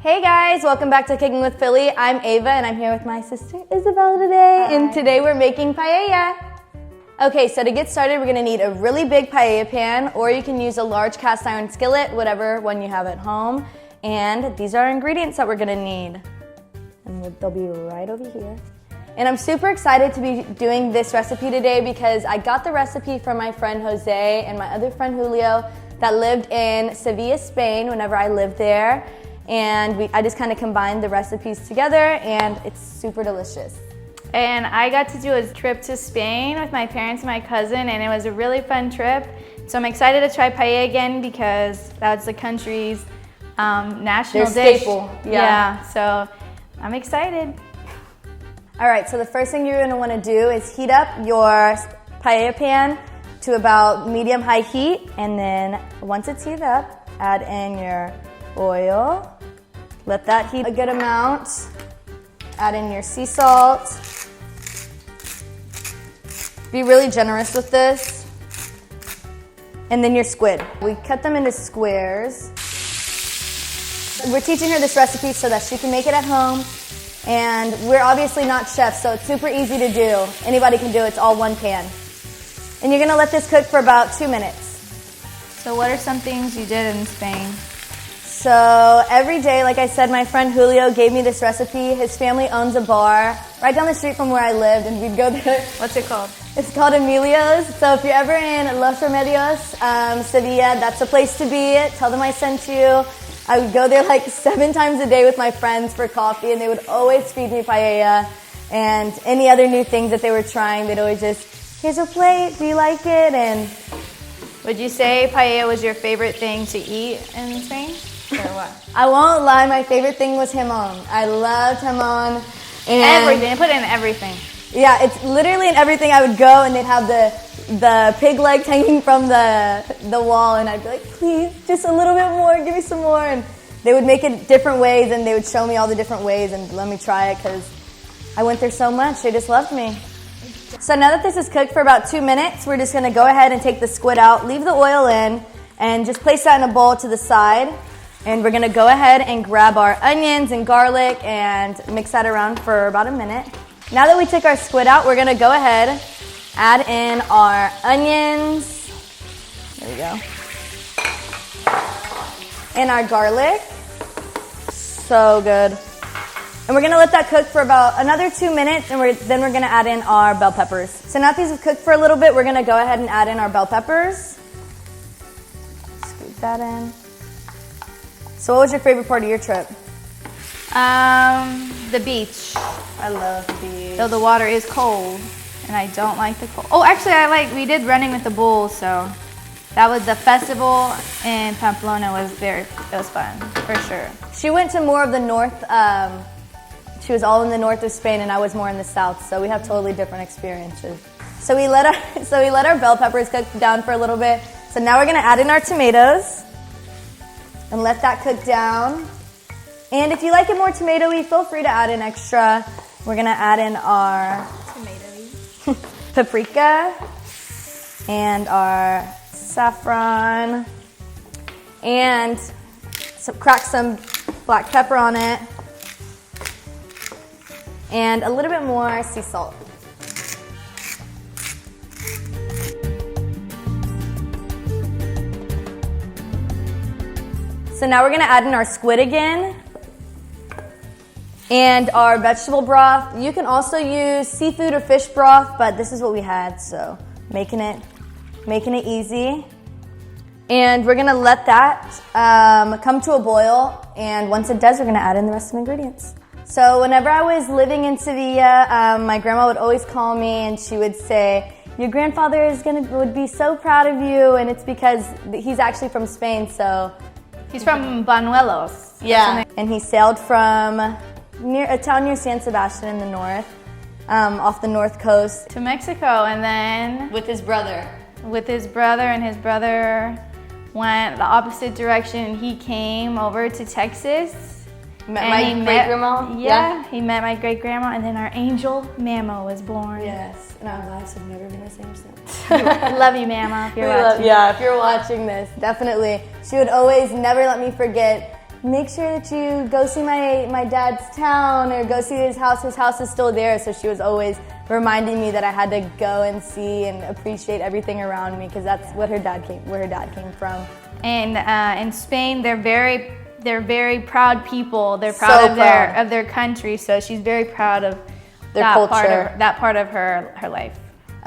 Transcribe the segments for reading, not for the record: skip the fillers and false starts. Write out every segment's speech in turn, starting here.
Hey guys, welcome back to Cooking with Philly. I'm Ava and I'm here with my sister Isabelle today. Hi. And today we're making paella. Okay, so to get started, we're gonna need a really big paella pan, or you can use a large cast iron skillet, whatever one you have at home. And these are our ingredients that we're gonna need. And they'll be right over here. And I'm super excited to be doing this recipe today because I got the recipe from my friend Jose and my other friend Julio that lived in Sevilla, Spain whenever I lived there. And I just kind of combined the recipes together and it's super delicious. And I got to do a trip to Spain with my parents and my cousin, and it was a really fun trip. So I'm excited to try paella again because that's the country's national dish. Staple. Yeah, so I'm excited. All right, so the first thing you're gonna wanna do is heat up your paella pan to about medium-high heat, and then once it's heated up, add in your oil. Let that heat a good amount. Add in your sea salt. Be really generous with this. And then your squid. We cut them into squares. We're teaching her this recipe so that she can make it at home. And we're obviously not chefs, so it's super easy to do. Anybody can do it, it's all one pan. And you're gonna let this cook for about 2 minutes. So what are some things you did in Spain? So every day, like I said, my friend Julio gave me this recipe. His family owns a bar right down the street from where I lived, and we'd go there. What's it called? It's called Emilio's. So if you're ever in Los Remedios, Sevilla, that's the place to be. Tell them I sent you. I would go there like 7 times a day with my friends for coffee, and they would always feed me paella and any other new things that they were trying. They'd always just, here's a plate, do you like it? And would you say paella was your favorite thing to eat in Spain? Or what? I won't lie, my favorite thing was jamon. I loved jamon. And Everything. Put in everything. yeah, it's literally in everything. I would go and they'd have the pig legs hanging from the wall, and I'd be like, please, just a little bit more, give me some more. And they would make it different ways, and they would show me all the different ways and let me try it because I went there so much. They just loved me. So now that this is cooked for about 2 minutes, we're just gonna go ahead and take the squid out, leave the oil in, and just place that in a bowl to the side. And we're gonna go ahead and grab our onions and garlic and mix that around for about a minute. Now that we took our squid out, we're gonna go ahead, add in our onions. There we go. And our garlic. So good. And we're gonna let that cook for about another 2 minutes, and then we're gonna add in our bell peppers. So now that these have cooked for a little bit, we're gonna go ahead and add in our bell peppers. Scoop that in. So what was your favorite part of your trip? The beach. I love the beach. Though the water is cold, and I don't like the cold. Oh, actually, we did running with the bulls, so that was the festival in Pamplona. It was fun, for sure. She went to more of the north. She was all in the north of Spain, and I was more in the south. So we have totally different experiences. So we let our bell peppers cook down for a little bit. So now we're gonna add in our tomatoes and let that cook down. And if you like it more tomatoey, feel free to add in extra. We're gonna add in our paprika and our saffron, and crack some black pepper on it, and a little bit more sea salt. So now we're gonna add in our squid again and our vegetable broth. You can also use seafood or fish broth, but this is what we had, so making it easy. And we're gonna let that come to a boil, and once it does, we're gonna add in the rest of the ingredients. So whenever I was living in Sevilla, my grandma would always call me and she would say, your grandfather would be so proud of you, and it's because he's actually from Spain, so. He's from Banuelos. Yeah, and he sailed from a town near San Sebastián in the north, off the north coast. To Mexico, and then With his brother, and his brother went the opposite direction. He came over to Texas. Met my great-grandma? Yeah, he met my great-grandma, and then our angel, Mama, was born. Yes, and our lives have never been the same since. I love you, Mama, if you're watching. Yeah, if you're watching this, definitely. She would always never let me forget make sure that you go see my dad's town or go see his house. His house is still there, so she was always reminding me that I had to go and see and appreciate everything around me because that's what where her dad came from. And in Spain, they're very proud people. They're proud of their country, so she's very proud of their culture. That part of her life.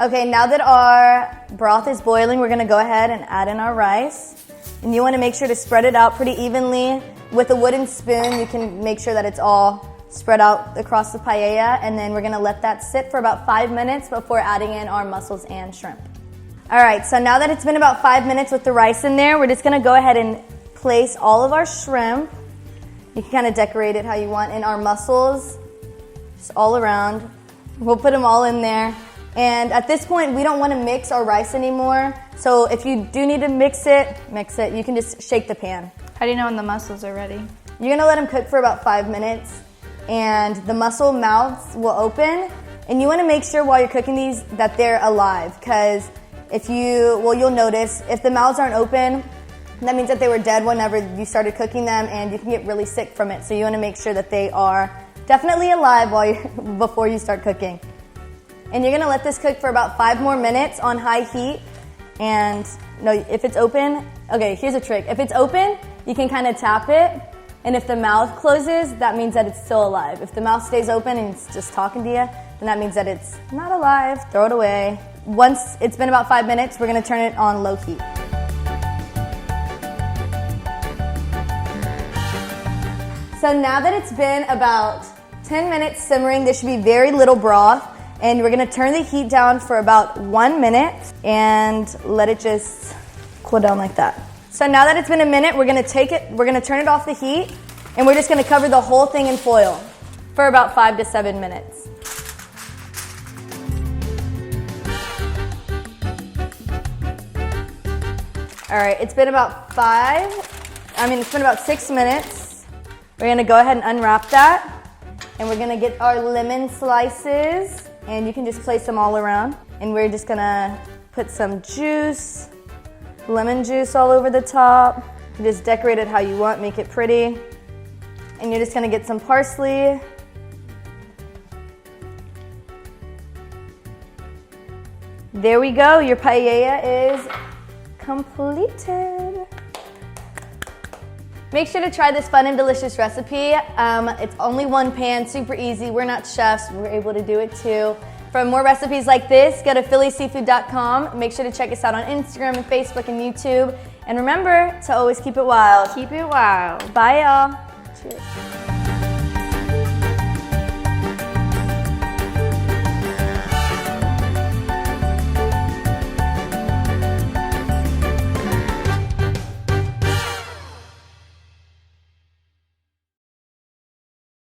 Okay, now that our broth is boiling, we're gonna go ahead and add in our rice. And you wanna make sure to spread it out pretty evenly. With a wooden spoon, you can make sure that it's all spread out across the paella, and then we're gonna let that sit for about 5 minutes before adding in our mussels and shrimp. All right, so now that it's been about 5 minutes with the rice in there, we're just gonna go ahead and place all of our shrimp. You can kind of decorate it how you want, and our mussels, just all around. We'll put them all in there. And at this point, we don't want to mix our rice anymore. So if you do need to mix it. You can just shake the pan. How do you know when the mussels are ready? You're gonna let them cook for about 5 minutes, and the mussel mouths will open. And you wanna make sure while you're cooking these that they're alive, because you'll notice if the mouths aren't open, that means that they were dead whenever you started cooking them, and you can get really sick from it. So you wanna make sure that they are definitely alive before you start cooking. And you're gonna let this cook for about 5 more minutes on high heat. And if it's open, okay, here's a trick. If it's open, you can kind of tap it. And if the mouth closes, that means that it's still alive. If the mouth stays open and it's just talking to you, then that means that it's not alive. Throw it away. Once it's been about 5 minutes, we're gonna turn it on low heat. So now that it's been about 10 minutes simmering, there should be very little broth. And we're gonna turn the heat down for about 1 minute and let it just cool down like that. So now that it's been a minute, we're gonna turn it off the heat, and we're just gonna cover the whole thing in foil for about 5 to 7 minutes. All right, it's been about 6 minutes. We're gonna go ahead and unwrap that, and we're gonna get our lemon slices, and you can just place them all around. And we're just gonna put some juice, lemon juice all over the top. You just decorate it how you want, make it pretty. And you're just gonna get some parsley. There we go, your paella is completed. Make sure to try this fun and delicious recipe. It's only one pan, super easy. We're not chefs, we're able to do it too. For more recipes like this, go to phillyseafood.com. Make sure to check us out on Instagram and Facebook and YouTube. And remember to always keep it wild. Keep it wild. Bye, y'all. Cheers.